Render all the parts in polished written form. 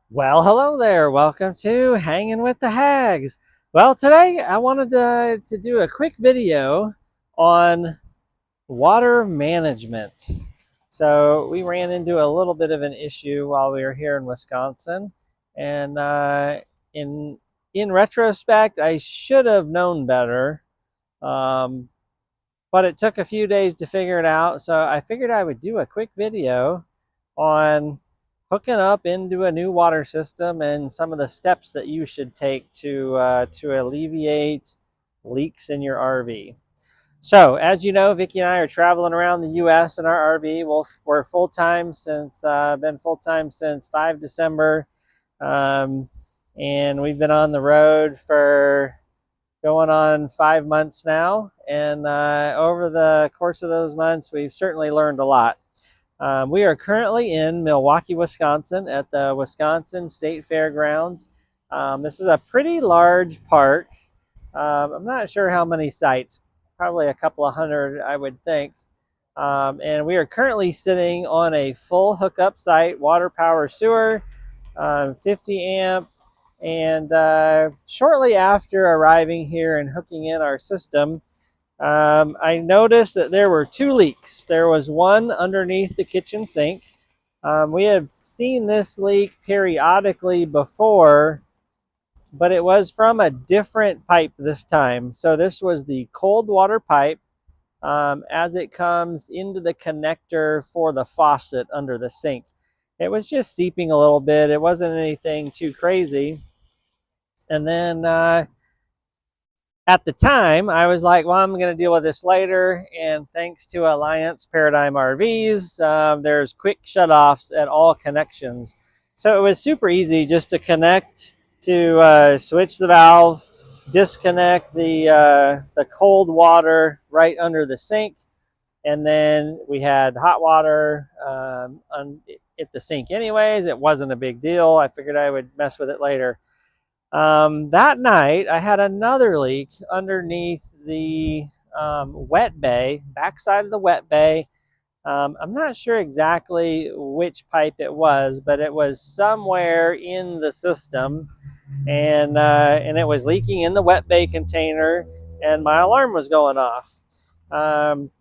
Well, hello there. Welcome to Hanging with the Hags. Well, today I wanted to do a quick video on water management. So we ran into a little bit of an issue while we were here in Wisconsin, and in in retrospect, I should have known better. Um, but it took a few days to figure it out, so I figured I would do a quick video on hooking up into a new water system and some of the steps that you should take to alleviate leaks in your RV. So, as you know, Vicki and I are traveling around the U.S. in our RV. We're full time since been full time since 5 December, um, and we've been on the road for going on 5 months now. And over the course of those months, we've certainly learned a lot. We are currently in Milwaukee, Wisconsin at the Wisconsin State Fairgrounds. This is a pretty large park. I'm not sure how many sites, probably a couple of hundred, I would think. And we are currently sitting on a full hookup site, water, power, sewer, 50 amp. And shortly after arriving here and hooking in our system, I noticed that there were two leaks. There was one underneath the kitchen sink. We have seen this leak periodically before, but it was from a different pipe this time. So this was the cold water pipe as it comes into the connector for the faucet under the sink. It was just seeping a little bit. It wasn't anything too crazy. And then at the time, I was like, well, I'm going to deal with this later. And thanks to Alliance Paradigm RVs, there's quick shutoffs at all connections. So it was super easy just to connect to switch the valve, disconnect the cold water right under the sink. And then we had hot water at the sink anyways. It wasn't a big deal. I figured I would mess with it later. That night, I had another leak underneath the wet bay, backside of the wet bay. I'm not sure exactly which pipe it was, but it was somewhere in the system, and it was leaking in the wet bay container, and my alarm was going off. Um,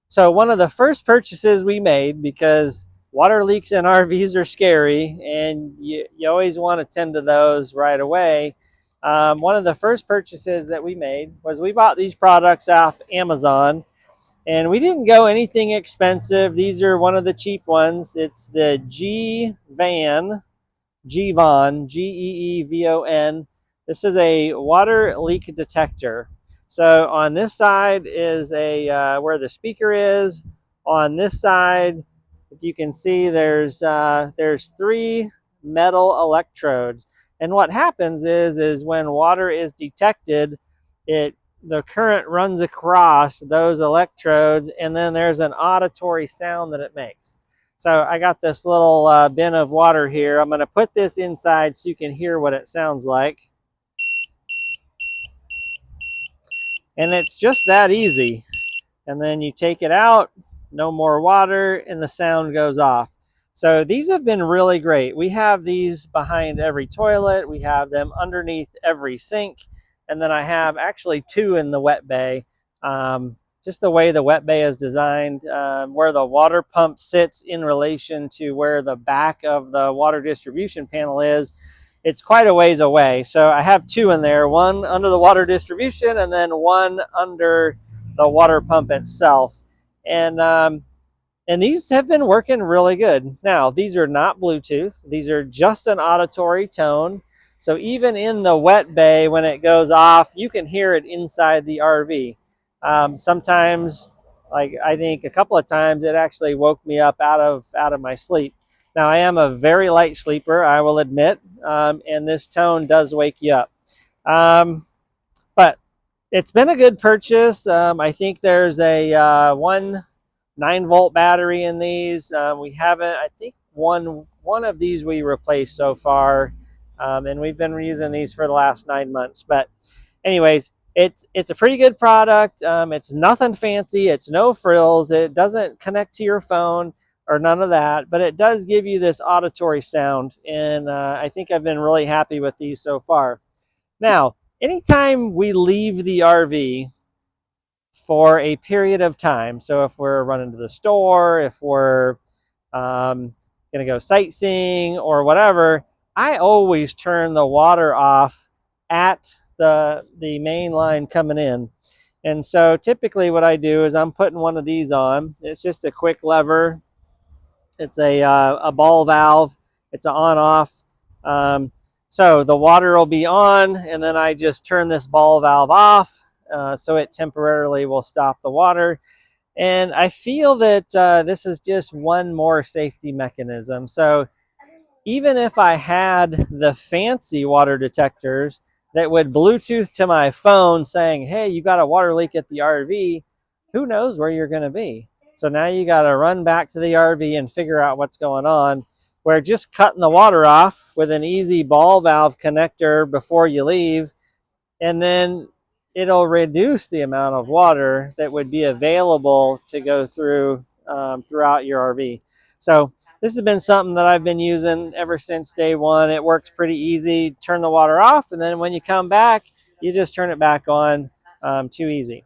so one of the first purchases we made, because water leaks in RVs are scary and you always want to tend to those right away. One of the first purchases that we made was we bought these products off Amazon, and we didn't go anything expensive. These are one of the cheap ones. It's the Geevon. This is a water leak detector. So on this side is a where the speaker is. On this side, if you can see, there's three metal electrodes. And what happens is when water is detected, the current runs across those electrodes, and then there's an auditory sound that it makes. So I got this little bin of water here. I'm going to put this inside so you can hear what it sounds like. And it's just that easy. And then you take it out, no more water, and the sound goes off. So these have been really great. We have these behind every toilet. We have them underneath every sink. And then I have actually two in the wet bay. Just the way the wet bay is designed, where the water pump sits in relation to where the back of the water distribution panel is, it's quite a ways away. So I have two in there, one under the water distribution and then one under the water pump itself. And these have been working really good. Now, these are not Bluetooth. These are just an auditory tone. So even in the wet bay, when it goes off, you can hear it inside the RV. Sometimes, like I think a couple of times, it actually woke me up out of my sleep. Now, I am a very light sleeper, I will admit, and this tone does wake you up. But it's been a good purchase. I think there's a one 9-volt battery in these. We haven't, I think one of these we replaced so far, and we've been using these for the last 9 months. But anyways, it's a pretty good product. It's nothing fancy. It's no frills. It doesn't connect to your phone or none of that, but it does give you this auditory sound, and I think I've been really happy with these so far. Now, anytime we leave the RV for a period of time, so if we're running to the store, if we're going to go sightseeing or whatever, I always turn the water off at the main line coming in. And so typically what I do is I'm putting one of these on. It's just a quick lever. It's a ball valve. It's an on-off. So the water will be on, and then I just turn this ball valve off, so it temporarily will stop the water. And I feel that this is just one more safety mechanism. So even if I had the fancy water detectors that would Bluetooth to my phone saying, hey, you got a water leak at the RV, who knows where you're going to be? So now you got to run back to the RV and figure out what's going on. Where just cutting the water off with an easy ball valve connector before you leave, and then it'll reduce the amount of water that would be available to go through throughout your RV. So this has been something that I've been using ever since day one. It works pretty easy. Turn the water off, and then when you come back, you just turn it back on. Too easy.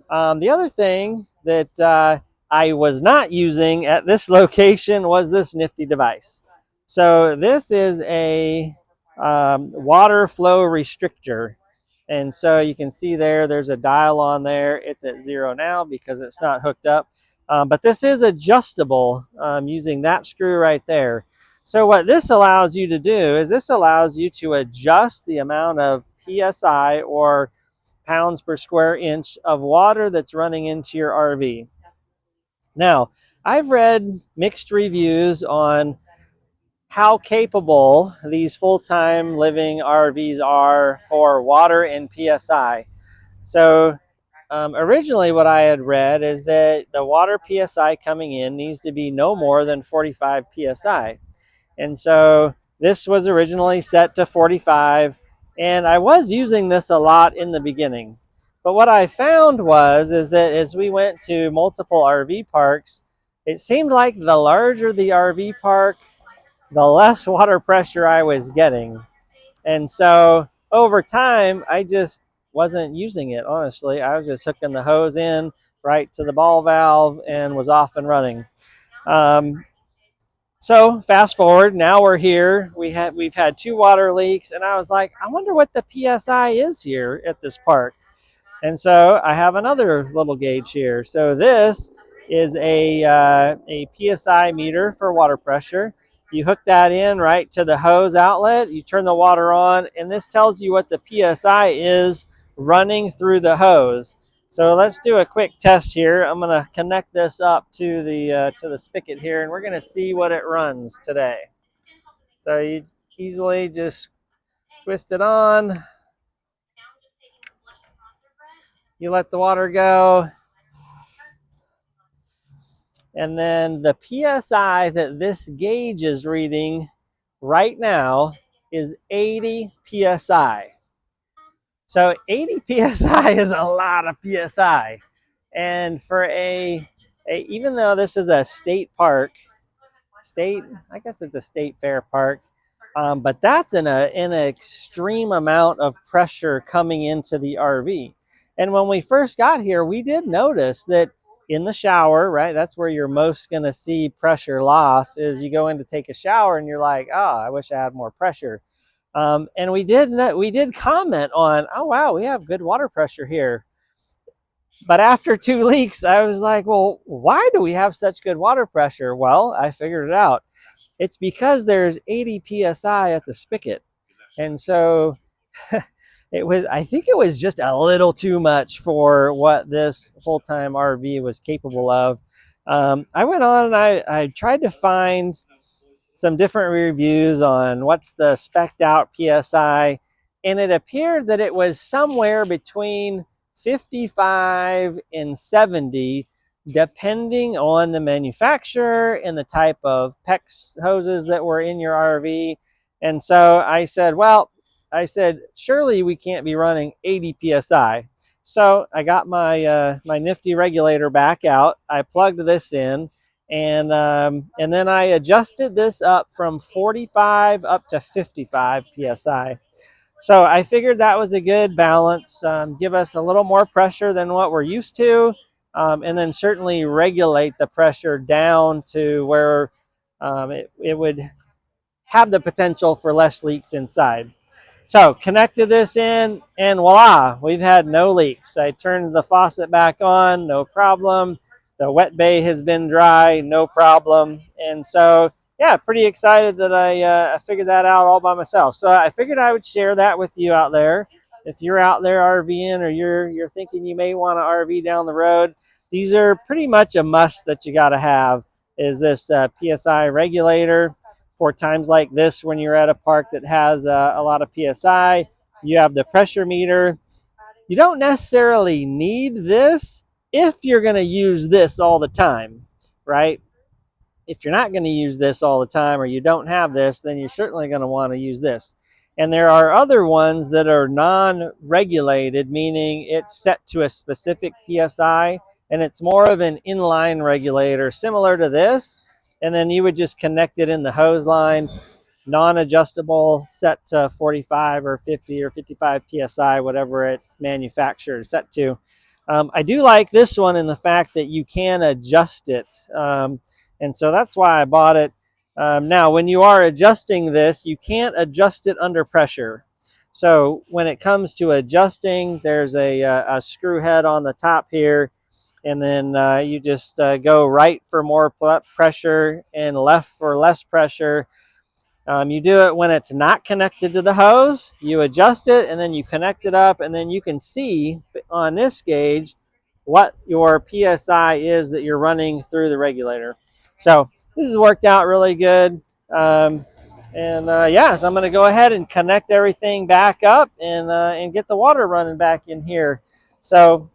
The other thing that I was not using at this location was this nifty device. So this is a water flow restrictor. And so you can see there's a dial on there. It's at 0 now because it's not hooked up. But this is adjustable using that screw right there. So what this allows you to do is this allows you to adjust the amount of PSI, or pounds per square inch, of water that's running into your RV. Now, I've read mixed reviews on how capable these full-time living RVs are for water and PSI. So originally what I had read is that the water PSI coming in needs to be no more than 45 PSI. And so this was originally set to 45, and I was using this a lot in the beginning. But what I found is that as we went to multiple RV parks, it seemed like the larger the RV park, the less water pressure I was getting. And so over time, I just wasn't using it, honestly. I was just hooking the hose in right to the ball valve and was off and running. So fast forward, now we're here. We've had 2 water leaks, and I was like, I wonder what the PSI is here at this park. And so I have another little gauge here. So this is a PSI meter for water pressure. You hook that in right to the hose outlet, you turn the water on, and this tells you what the PSI is running through the hose. So let's do a quick test here. I'm going to connect this up to the spigot here, and we're going to see what it runs today. So you easily just twist it on. You let the water go. And then the PSI that this gauge is reading right now is 80 PSI. So 80 PSI is a lot of PSI. And for even though this is a state park, I guess it's a state fair park, but that's in an extreme amount of pressure coming into the RV. And when we first got here, we did notice that in the shower, right, that's where you're most going to see pressure loss, is you go in to take a shower and you're like, oh, I wish I had more pressure. And we did comment on, oh wow, we have good water pressure here. But after 2 leaks, I was like, well, why do we have such good water pressure? Well, I figured it out. It's because there's 80 PSI at the spigot. And so I think it was just a little too much for what this full-time RV was capable of. I went on and I tried to find some different reviews on what's the spec'd out PSI, and it appeared that it was somewhere between 55 and 70, depending on the manufacturer and the type of PEX hoses that were in your RV. And so I said, surely we can't be running 80 PSI. So I got my nifty regulator back out. I plugged this in, And then I adjusted this up from 45 up to 55 psi. So I figured that was a good balance, give us a little more pressure than what we're used to, and then certainly regulate the pressure down to where it would have the potential for less leaks inside. So connected this in, and voila, we've had no leaks. I turned the faucet back on, no problem. The wet bay has been dry, no problem. And so, yeah, pretty excited that I figured that out all by myself. So I figured I would share that with you out there. If you're out there RVing, or you're thinking you may want to RV down the road, these are pretty much a must that you got to have. Is this PSI regulator for times like this when you're at a park that has a lot of PSI. You have the pressure meter. You don't necessarily need this if you're going to use this all the time, right? If you're not going to use this all the time, or you don't have this, then you're certainly going to want to use this. And there are other ones that are non-regulated, meaning it's set to a specific PSI, and it's more of an inline regulator similar to this. And then you would just connect it in the hose line, non-adjustable, set to 45 or 50 or 55 psi, whatever it's manufactured set to. I do like this one in the fact that you can adjust it, and so that's why I bought it. Now, when you are adjusting this, you can't adjust it under pressure. So when it comes to adjusting, there's a screw head on the top here, and then you just go right for more pressure and left for less pressure. You do it when it's not connected to the hose. You adjust it, and then you connect it up, and then you can see on this gauge what your PSI is that you're running through the regulator. So this has worked out really good. Yeah, so I'm going to go ahead and connect everything back up and get the water running back in here. So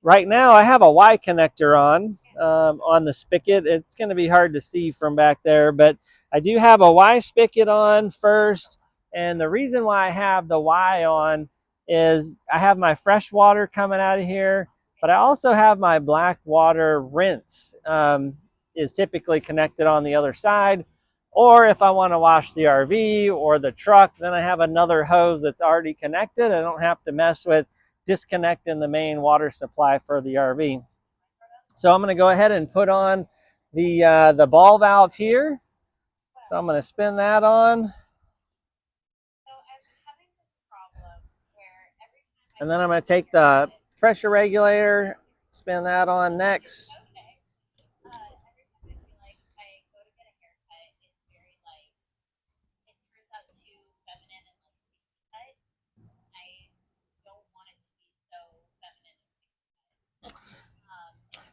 right now I have a Y connector on the spigot. It's going to be hard to see from back there, but I do have a Y spigot on first. And the reason why I have the Y on is I have my fresh water coming out of here, but I also have my black water rinse is typically connected on the other side. Or if I want to wash the RV or the truck, then I have another hose that's already connected. I don't have to mess with disconnecting the main water supply for the RV. So I'm going to go ahead and put on the ball valve here. So I'm going to spin that on. And then I'm going to take the pressure regulator, spin that on next.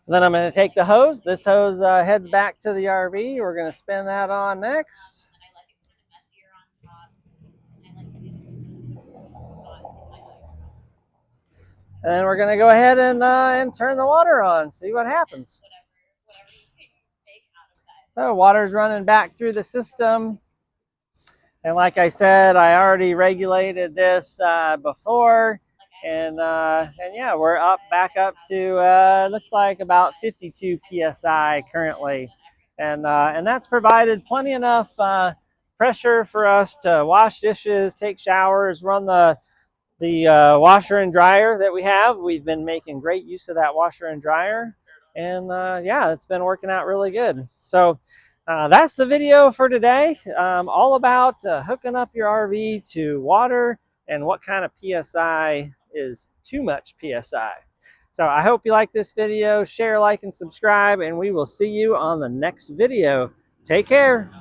Then I'm going to take the hose. This hose heads back to the RV. We're going to spin that on next. And then we're going to go ahead and turn the water on, see what happens. So water's running back through the system. And like I said, I already regulated this before. And yeah, we're back up to looks like about 52 psi currently, and that's provided plenty enough pressure for us to wash dishes, take showers, run the washer and dryer that we have. We've been making great use of that washer and dryer, and yeah, it's been working out really good. So that's the video for today, all about hooking up your RV to water and what kind of PSI is too much PSI. So I hope you like this video. Share, like, and subscribe, and we will see you on the next video. Take care.